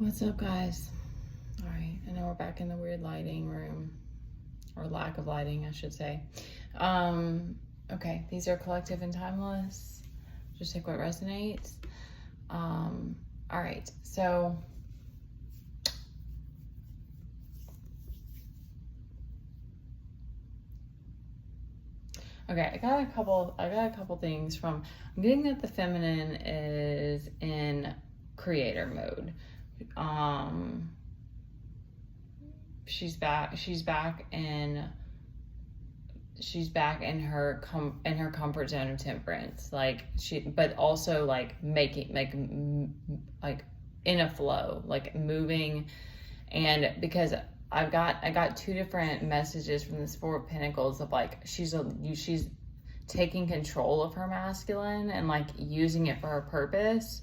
What's up, guys? All right, I know we're back in the weird lighting room, or lack of lighting, I should say. Okay, these are collective and timeless. Just take what resonates. All right, so okay, I got a couple things from. I'm getting that the feminine is in creator mode. She's back in her comfort zone of temperance, but also like making like in a flow, like moving. And because I got two different messages from this Four of Pentacles of like she's taking control of her masculine and like using it for her purpose.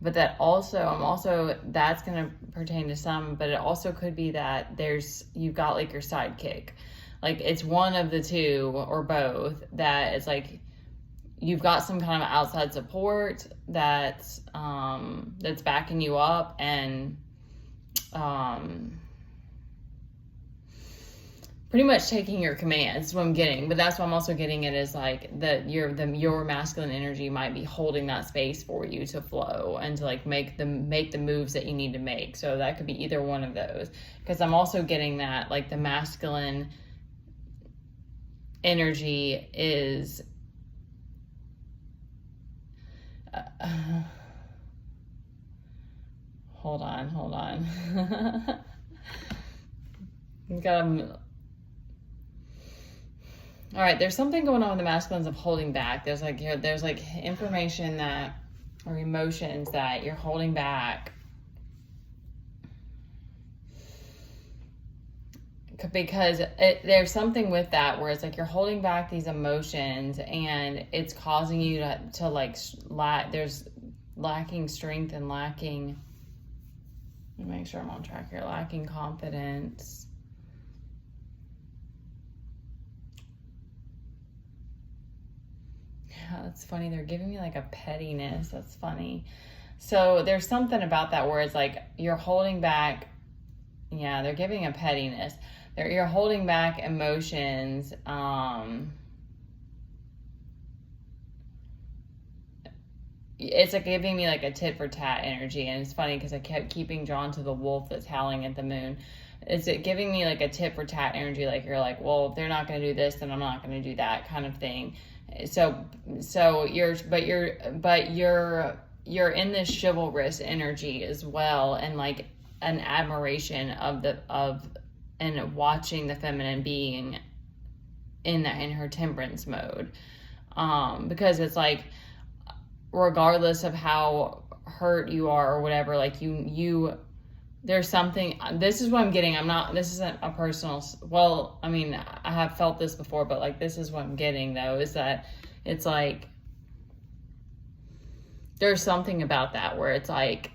But that also, that's going to pertain to some, but it also could be that you've got like your sidekick. Like it's one of the two or both that it's like you've got some kind of outside support that's backing you up and pretty much taking your commands is what I'm getting. But that's what I'm also getting it is like your masculine energy might be holding that space for you to flow and to like make the moves that you need to make. So that could be either one of those, because I'm also getting that like the masculine energy is hold on. All right, there's something going on with the masculines of holding back. There's like information that, or emotions that you're holding back because there's something with that where it's like you're holding back these emotions and it's causing you to like there's lacking strength and lacking, let me make sure I'm on track here, lacking confidence. That's funny. They're giving me like a pettiness. That's funny. So there's something about that where it's like you're holding back. Yeah, they're giving a pettiness. You're holding back emotions. It's like giving me like a tit for tat energy. And it's funny because I kept keeping drawn to the wolf that's howling at the moon. Is it giving me like a tit for tat energy? Like you're like, well, if they're not going to do this, then I'm not going to do that kind of thing. So you're in this chivalrous energy as well, and like an admiration and watching the feminine being in her temperance mode, because it's like regardless of how hurt you are or whatever, like you there's something, this is what I'm getting. This isn't a personal, well, I mean, I have felt this before, but like, this is what I'm getting though, is that it's like, there's something about that where it's like,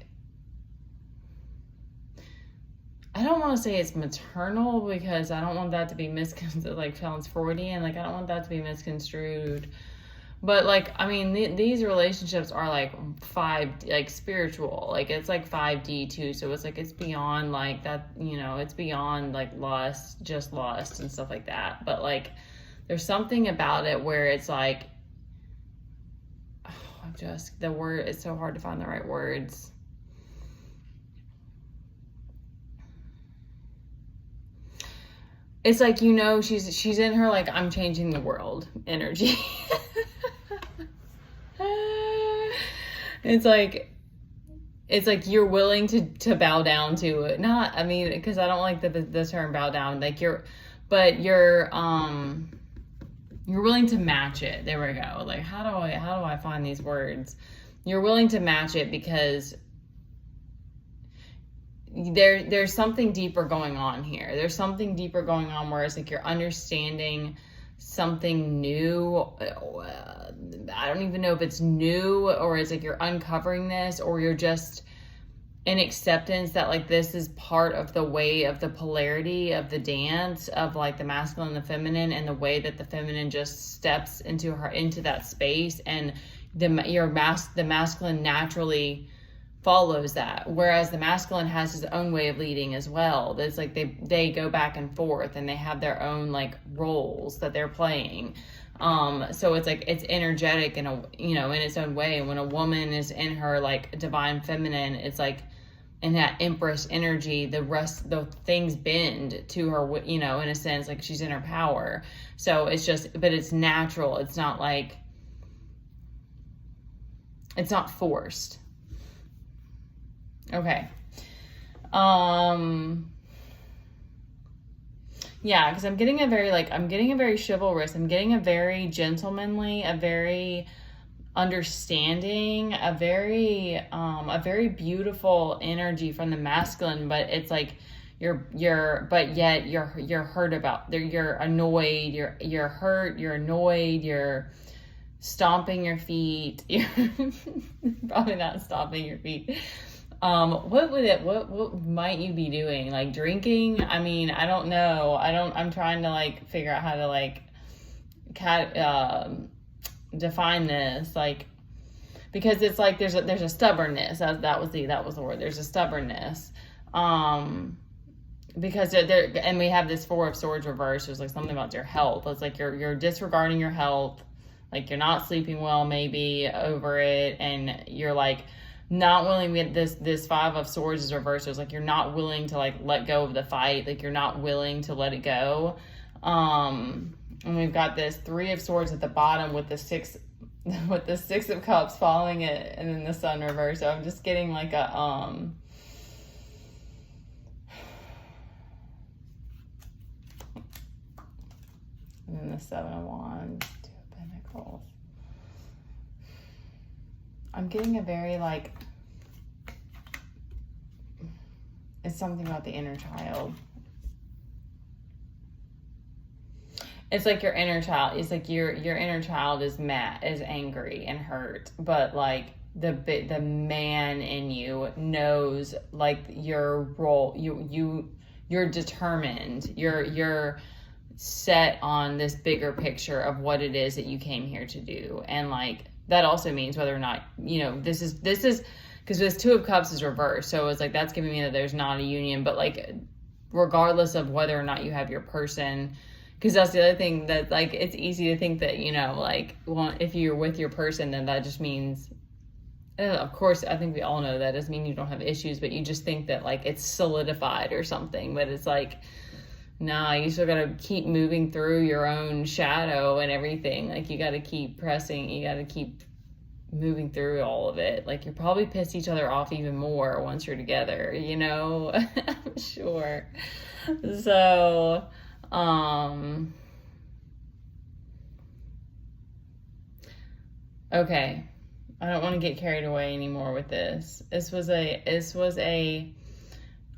I don't want to say it's maternal because I don't want that to be misconstrued, like sounds Freudian, like I don't want that to be misconstrued. But like, I mean, these relationships are like spiritual, like it's like 5D too. So it's like, it's beyond like that, it's beyond like lust, just lust and stuff like that. But like, there's something about it where it's like, the word, it's so hard to find the right words. It's like, she's in her, like, I'm changing the world energy. It's like you're willing to bow down to it. Not, I mean, because I don't like the term bow down. Like you're willing to match it. There we go. Like how do I find these words? You're willing to match it because there's something deeper going on here. There's something deeper going on where it's like you're understanding something new. I don't even know if it's new or it's like you're uncovering this, or you're just in acceptance that like this is part of the way of the polarity of the dance of like the masculine and the feminine, and the way that the feminine just steps into that space, and the masculine naturally follows that, whereas the masculine has his own way of leading as well. That's like they go back and forth, and they have their own like roles that they're playing. So it's like it's energetic in a, you know, in its own way. And when a woman is in her like divine feminine, it's like in that empress energy, the things bend to her, you know, in a sense, like she's in her power. So it's just, but it's natural. It's not like, it's not forced. Okay. Yeah, because I'm getting a very chivalrous, I'm getting a very gentlemanly, a very understanding, a very beautiful energy from the masculine, but it's like but yet you're hurt about, you're annoyed, you're hurt, you're annoyed, you're stomping your feet. You're probably not stomping your feet. What might you be doing? Like drinking? I mean, I don't know. I'm trying to like figure out how to like define this, like, because it's like there's a stubbornness. That was the word. There's a stubbornness. Because and we have this Four of Swords reversed. There's like something about your health. It's like you're disregarding your health. Like you're not sleeping well, maybe, over it, and you're like not willing to get this Five of Swords is reversed. It's like you're not willing to like let go of the fight. Like you're not willing to let it go. And we've got this Three of Swords at the bottom with the Six of Cups following it, and then the Sun reversed. So I'm just getting like a and then the Seven of Wands, Two of Pentacles. I'm getting a very like, it's something about the inner child. It's like your inner child. It's like your inner child is mad, is angry and hurt, but like the man in you knows like your role. You're determined. You're set on this bigger picture of what it is that you came here to do, and like that also means whether or not, you know, this is because this Two of Cups is reversed, so it's like that's giving me that there's not a union, but like regardless of whether or not you have your person. Because that's the other thing, that like it's easy to think that, you know, like, well, if you're with your person, then that just means, of course, I think we all know that doesn't mean you don't have issues, but you just think that like it's solidified or something. But it's like, nah, you still got to keep moving through your own shadow and everything. Like you got to keep pressing, you got to keep moving through all of it. Like you're probably pissed each other off even more once you're together, you know. I'm sure. So okay, I don't want to get carried away anymore with this. This was a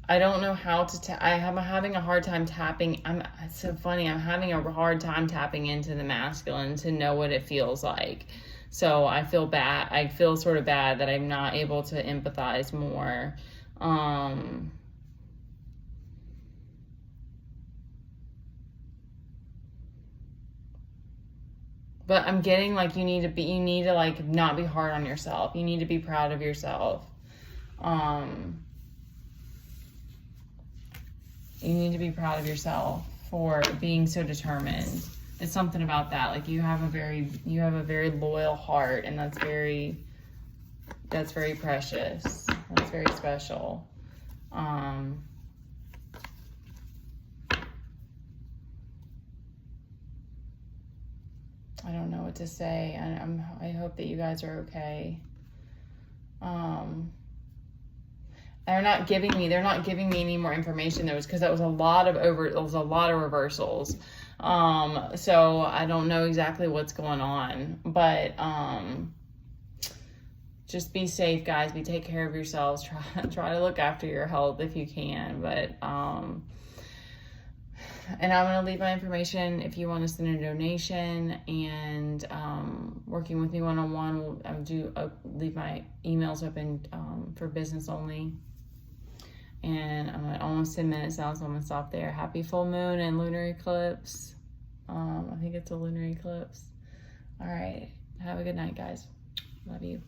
I don't know how to I'm having a hard time tapping. It's so funny. I'm having a hard time tapping into the masculine to know what it feels like. So I feel bad. I feel sort of bad that I'm not able to empathize more. But I'm getting like you need to like not be hard on yourself. You need to be proud of yourself. You need to be proud of yourself for being so determined. It's something about that. Like you have a very loyal heart, and that's very precious. That's very special. I don't know what to say. I hope that you guys are okay. They're not giving me any more information. Because that was a lot of reversals. So I don't know exactly what's going on, but just be safe, guys. Take care of yourselves. Try to look after your health if you can, but and I'm going to leave my information if you want to send a donation, and working with me one-on-one, I'll leave my emails open for business only. And I'm at almost 10 minutes now, so I'm going to stop there. Happy full moon and lunar eclipse. I think it's a lunar eclipse. All right. Have a good night, guys. Love you.